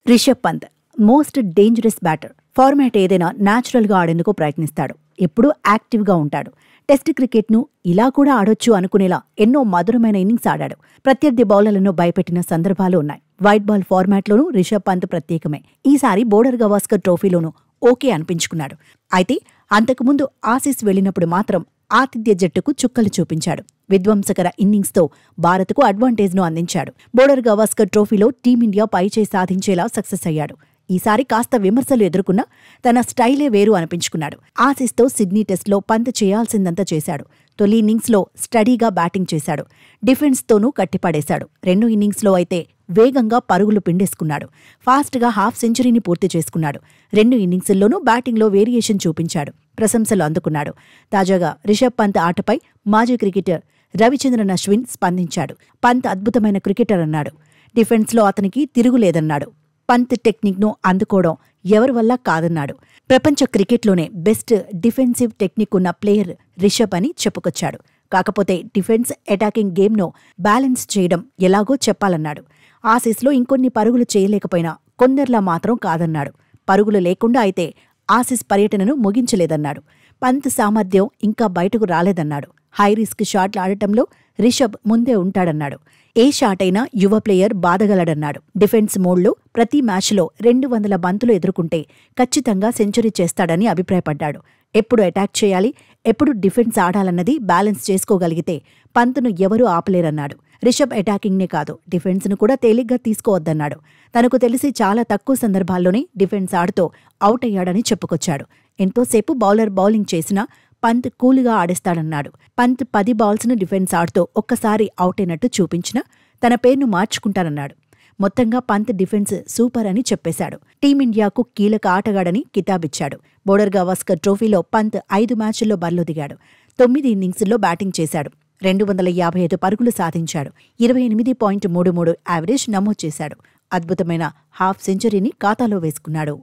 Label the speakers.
Speaker 1: Rishabh Pant most dangerous batter. Format ఏదైనా న్యాచురల్గా ఆడేందుకు ప్రయత్నిస్తాడు. ఎప్పుడూ యాక్టివ్గా ఉంటాడు. టెస్ట్ క్రికెట్ను ఇలా కూడా ఆడొచ్చు అనుకునేలా ఎన్నో మధురమైన ఇన్నింగ్స్ ఆడాడు. ప్రత్యర్థి బౌలర్లను భయపెట్టిన సందర్భాలు ఉన్నాయి. వైట్ బాల్ ఫార్మాట్లోనూ రిషబ్ పంత్ ప్రత్యేకమే. ఈసారి బోర్డర్ గవాస్కర్ ట్రోఫీలోనూ ఓకే అనిపించుకున్నాడు. అయితే అంతకుముందు ఆసీస్ వెళ్లినప్పుడు మాత్రం ఆతిథ్య జట్టుకు చుక్కలు చూపించాడు. విధ్వంసకర ఇన్నింగ్స్తో భారత్కు అడ్వాంటేజ్ను అందించాడు. బోర్డర్ గవాస్కర్ ట్రోఫీలో టీమిండియా పైచేయి సాధించేలా సక్సెస్ అయ్యాడు. ఈసారి కాస్త విమర్శలు ఎదుర్కొన్నా తన స్టైలే వేరు అనిపించుకున్నాడు. ఆసీస్తో సిడ్నీ టెస్ట్లో పంత్ చేయాల్సిందంతా చేశాడు. తొలి ఇన్నింగ్స్లో స్టడీగా బ్యాటింగ్ చేశాడు. డిఫెన్స్తోనూ కట్టిపడేశాడు. రెండో ఇన్నింగ్స్లో అయితే వేగంగా పరుగులు పిండేసుకున్నాడు. ఫాస్ట్గా హాఫ్ సెంచరీని పూర్తి చేసుకున్నాడు. రెండు ఇన్నింగ్స్ల్లోనూ బ్యాటింగ్లో వేరియేషన్ చూపించాడు. ప్రశంసలు అందుకున్నాడు. తాజాగా రిషబ్ పంత్ ఆటపై మాజీ క్రికెటర్ రవిచంద్రన్ అశ్విన్ స్పందించాడు. పంత్ అద్భుతమైన క్రికెటర్ అన్నాడు. డిఫెన్స్లో అతనికి తిరుగులేదన్నాడు. పంత్ టెక్నిక్ను అందుకోవడం ఎవరి వల్ల కాదన్నాడు. ప్రపంచ క్రికెట్లోనే బెస్ట్ డిఫెన్సివ్ టెక్నిక్ ఉన్న ప్లేయర్ రిషబ్ అని చెప్పుకొచ్చాడు. కాకపోతే డిఫెన్స్ అటాకింగ్ గేమ్ను బ్యాలెన్స్ చేయడం ఎలాగో చెప్పాలన్నాడు. ఆసీస్లో ఇంకొన్ని పరుగులు చేయలేకపోయినా కొందర్లా మాత్రం కాదన్నాడు. పరుగులు లేకుండా అయితే ఆసీస్ పర్యటనను ముగించలేదన్నాడు. పంత్ సామర్థ్యం ఇంకా బయటకు రాలేదన్నాడు. హై రిస్క్ షాట్లు ఆడటంలో రిషబ్ ముందే ఉంటాడన్నాడు. ఏ షాట్ అయినా యువ ప్లేయర్ బాదగలడన్నాడు. డిఫెన్స్ మోడ్లో ప్రతి మ్యాచ్లో 200 బంతులు ఎదుర్కొంటే ఖచ్చితంగా సెంచరీ చేస్తాడని అభిప్రాయపడ్డాడు. ఎప్పుడు అటాక్ చేయాలి, ఎప్పుడు డిఫెన్స్ ఆడాలన్నది బ్యాలెన్స్ చేసుకోగలిగితే పంత్ను ఎవరూ ఆపలేరన్నాడు. రిషబ్ అటాకింగ్నే కాదు, డిఫెన్స్ను కూడా తేలిగ్గా తీసుకోవద్దన్నాడు. తనకు తెలిసి చాలా తక్కువ సందర్భాల్లోనే డిఫెన్స్ ఆడుతూ అవుట్ అయ్యాడని చెప్పుకొచ్చాడు. ఎంతోసేపు బౌలర్ బౌలింగ్ చేసినా పంత్ కూలుగా ఆడేస్తాడన్నాడు. పంత్ 10 బాల్స్ను డిఫెన్స్ ఆడుతూ ఒక్కసారి అవుట్ అయినట్టు చూపించినా తన పేరును మార్చుకుంటానన్నాడు. మొత్తంగా పంత్ డిఫెన్స్ సూపర్ అని చెప్పేశాడు. టీమిండియాకు కీలక ఆటగాడని కితాబిచ్చాడు. బోర్డర్ గవాస్కర్ ట్రోఫీలో పంత్ 5 మ్యాచ్ల్లో బరిలో దిగాడు. 9 ఇన్నింగ్స్ల్లో బ్యాటింగ్ చేశాడు. 255 పరుగులు సాధించాడు. 28.33 యావరేజ్ నమోదు చేశాడు. అద్భుతమైన హాఫ్ సెంచరీని ఖాతాలో వేసుకున్నాడు.